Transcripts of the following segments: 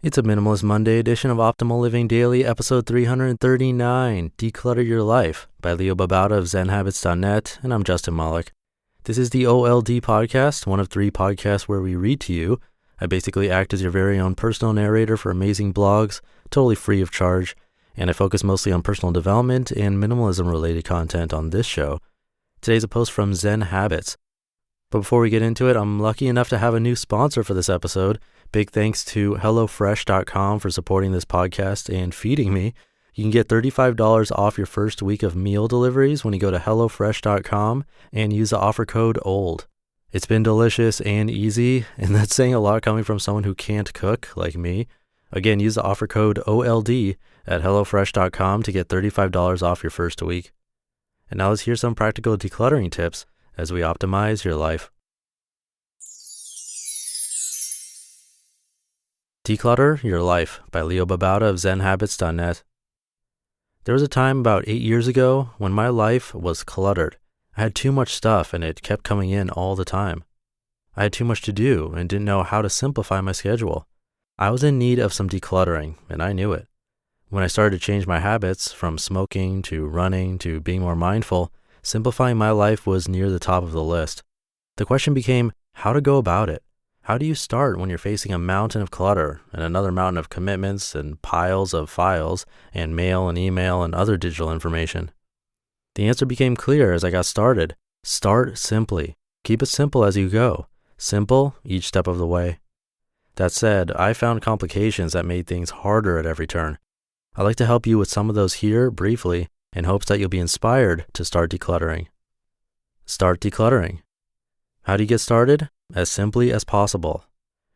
It's a Minimalist Monday edition of Optimal Living Daily, episode 339, Declutter Your Life by Babauta of Zen Habits.net, and I'm Justin Malik. This is the OLD podcast, one of 3 podcasts where we read to you. I basically act as your very own personal narrator for amazing blogs, totally free of charge, and I focus mostly on personal development and minimalism-related content on this show. Today's a post from Zen Habits. But before we get into it, I'm lucky enough to have a new sponsor for this episode. Big thanks to HelloFresh.com for supporting this podcast and feeding me. You can get $35 off your first week of meal deliveries when you go to HelloFresh.com and use the offer code OLD. It's been delicious and easy, and that's saying a lot coming from someone who can't cook like me. Again, use the offer code OLD at HelloFresh.com to get $35 off your first week. And now let's hear some practical decluttering tips as we optimize your life. Declutter Your Life by Babauta of ZenHabits.net. There was a time about 8 years ago when my life was cluttered. I had too much stuff and it kept coming in all the time. I had too much to do and didn't know how to simplify my schedule. I was in need of some decluttering and I knew it. When I started to change my habits from smoking to running to being more mindful, simplifying my life was near the top of the list. The question became how to go about it. How do you start when you're facing a mountain of clutter and another mountain of commitments and piles of files and mail and email and other digital information? The answer became clear as I got started. Start simply. Keep it simple as you go. Simple each step of the way. That said, I found complications that made things harder at every turn. I'd like to help you with some of those here briefly in hopes that you'll be inspired to start decluttering. Start decluttering. How do you get started? As simply as possible.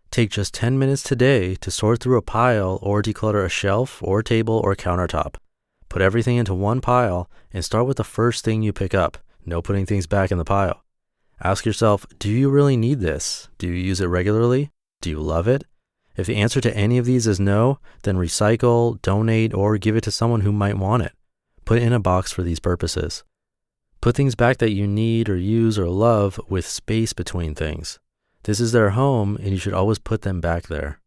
Take just 10 minutes today to sort through a pile or declutter a shelf or table or countertop. Put everything into one pile and start with the first thing you pick up. No putting things back in the pile. Ask yourself, do you really need this? Do you use it regularly? Do you love it? If the answer to any of these is no, then recycle, donate, or give it to someone who might want it. Put it in a box for these purposes. Put things back that you need or use or love with space between things. This is their home and you should always put them back there.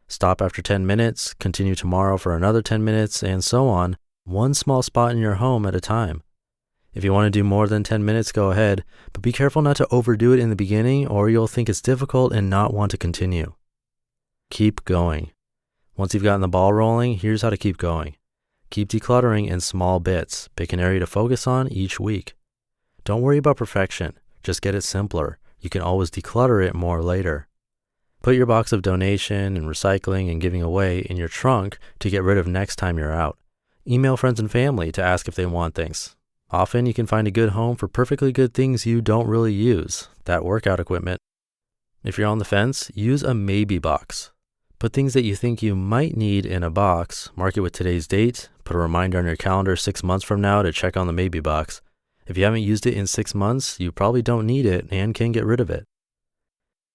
Stop after 10 minutes, continue tomorrow for another 10 minutes, and so on, one small spot in your home at a time. If you want to do more than 10 minutes, go ahead, but be careful not to overdo it in the beginning or you'll think it's difficult and not want to continue. Keep going. Once you've gotten the ball rolling, here's how to keep going. Keep decluttering in small bits. Pick an area to focus on each week. Don't worry about perfection. Just get it simpler. You can always declutter it more later. Put your box of donation and recycling and giving away in your trunk to get rid of next time you're out. Email friends and family to ask if they want things. Often you can find a good home for perfectly good things you don't really use, that workout equipment. If you're on the fence, use a maybe box. Put things that you think you might need in a box, mark it with today's date, put a reminder on your calendar 6 months from now to check on the maybe box. If you haven't used it in 6 months, you probably don't need it and can get rid of it.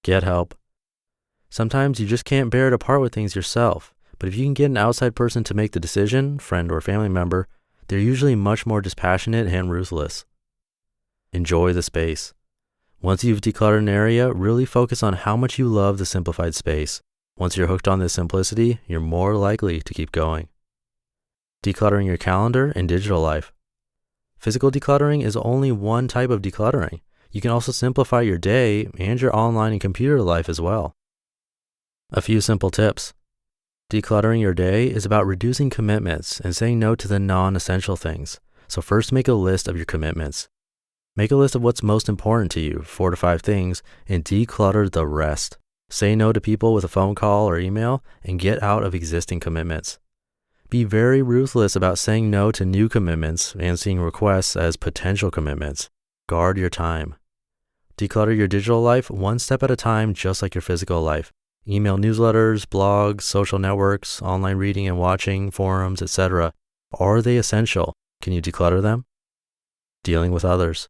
Get help. Sometimes you just can't bear to part with things yourself, but if you can get an outside person to make the decision, friend or family member, they're usually much more dispassionate and ruthless. Enjoy the space. Once you've decluttered an area, really focus on how much you love the simplified space. Once you're hooked on this simplicity, you're more likely to keep going. Decluttering your calendar and digital life. Physical decluttering is only one type of decluttering. You can also simplify your day and your online and computer life as well. A few simple tips. Decluttering your day is about reducing commitments and saying no to the non-essential things. So first make a list of your commitments. Make a list of what's most important to you, 4 to 5 things, and declutter the rest. Say no to people with a phone call or email and get out of existing commitments. Be very ruthless about saying no to new commitments and seeing requests as potential commitments. Guard your time. Declutter your digital life one step at a time, just like your physical life. Email newsletters, blogs, social networks, online reading and watching, forums, etc. Are they essential? Can you declutter them? Dealing with others.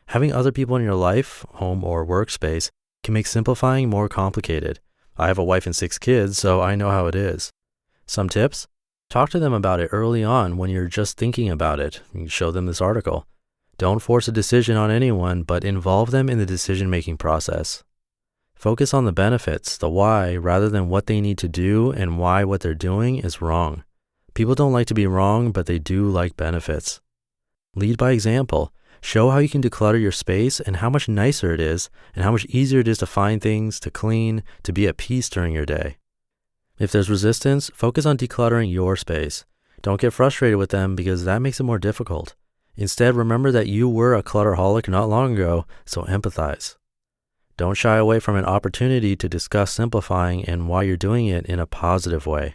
Having other people in your life, home or workspace, can make simplifying more complicated. I have a wife and 6 kids, so I know how it is. Some tips? Talk to them about it early on when you're just thinking about it. You can show them this article. Don't force a decision on anyone, but involve them in the decision-making process. Focus on the benefits, the why, rather than what they need to do and why what they're doing is wrong. People don't like to be wrong, but they do like benefits. Lead by example. Show how you can declutter your space and how much nicer it is and how much easier it is to find things, to clean, to be at peace during your day. If there's resistance, focus on decluttering your space. Don't get frustrated with them because that makes it more difficult. Instead, remember that you were a clutterholic not long ago, so empathize. Don't shy away from an opportunity to discuss simplifying and why you're doing it in a positive way.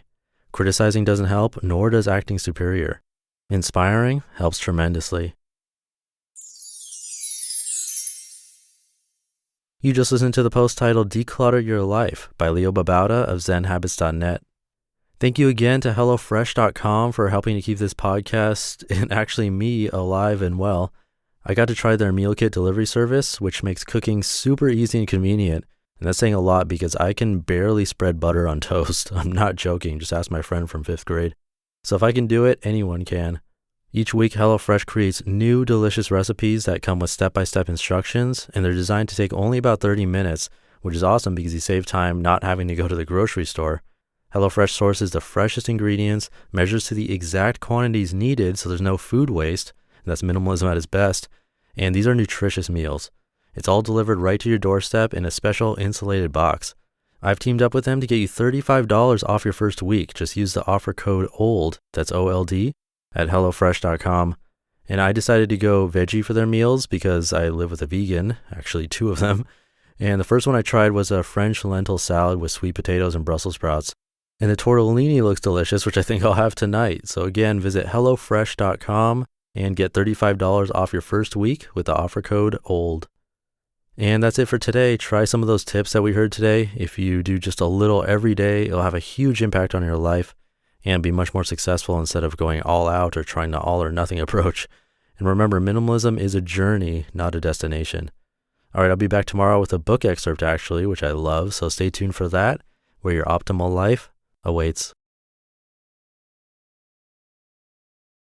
Criticizing doesn't help, nor does acting superior. Inspiring helps tremendously. You just listened to the post titled Declutter Your Life by Babauta of Zen Habits.net. Thank you again to HelloFresh.com for helping to keep this podcast and actually me alive and well. I got to try their meal kit delivery service, which makes cooking super easy and convenient. And that's saying a lot because I can barely spread butter on toast. I'm not joking. Just ask my friend from 5th grade. So if I can do it, anyone can. Each week, HelloFresh creates new delicious recipes that come with step-by-step instructions, and they're designed to take only about 30 minutes, which is awesome because you save time not having to go to the grocery store. HelloFresh sources the freshest ingredients, measures to the exact quantities needed so there's no food waste, and that's minimalism at its best, and these are nutritious meals. It's all delivered right to your doorstep in a special insulated box. I've teamed up with them to get you $35 off your first week. Just use the offer code OLD, that's OLD, at HelloFresh.com. And I decided to go veggie for their meals because I live with a vegan, actually 2 of them. And the first one I tried was a French lentil salad with sweet potatoes and Brussels sprouts. And the tortellini looks delicious, which I think I'll have tonight. So again, visit HelloFresh.com and get $35 off your first week with the offer code OLD. And that's it for today. Try some of those tips that we heard today. If you do just a little every day, it'll have a huge impact on your life and be much more successful instead of going all out or trying the all or nothing approach. And remember, minimalism is a journey, not a destination. All right, I'll be back tomorrow with a book excerpt actually, which I love. So stay tuned for that, where your optimal life awaits.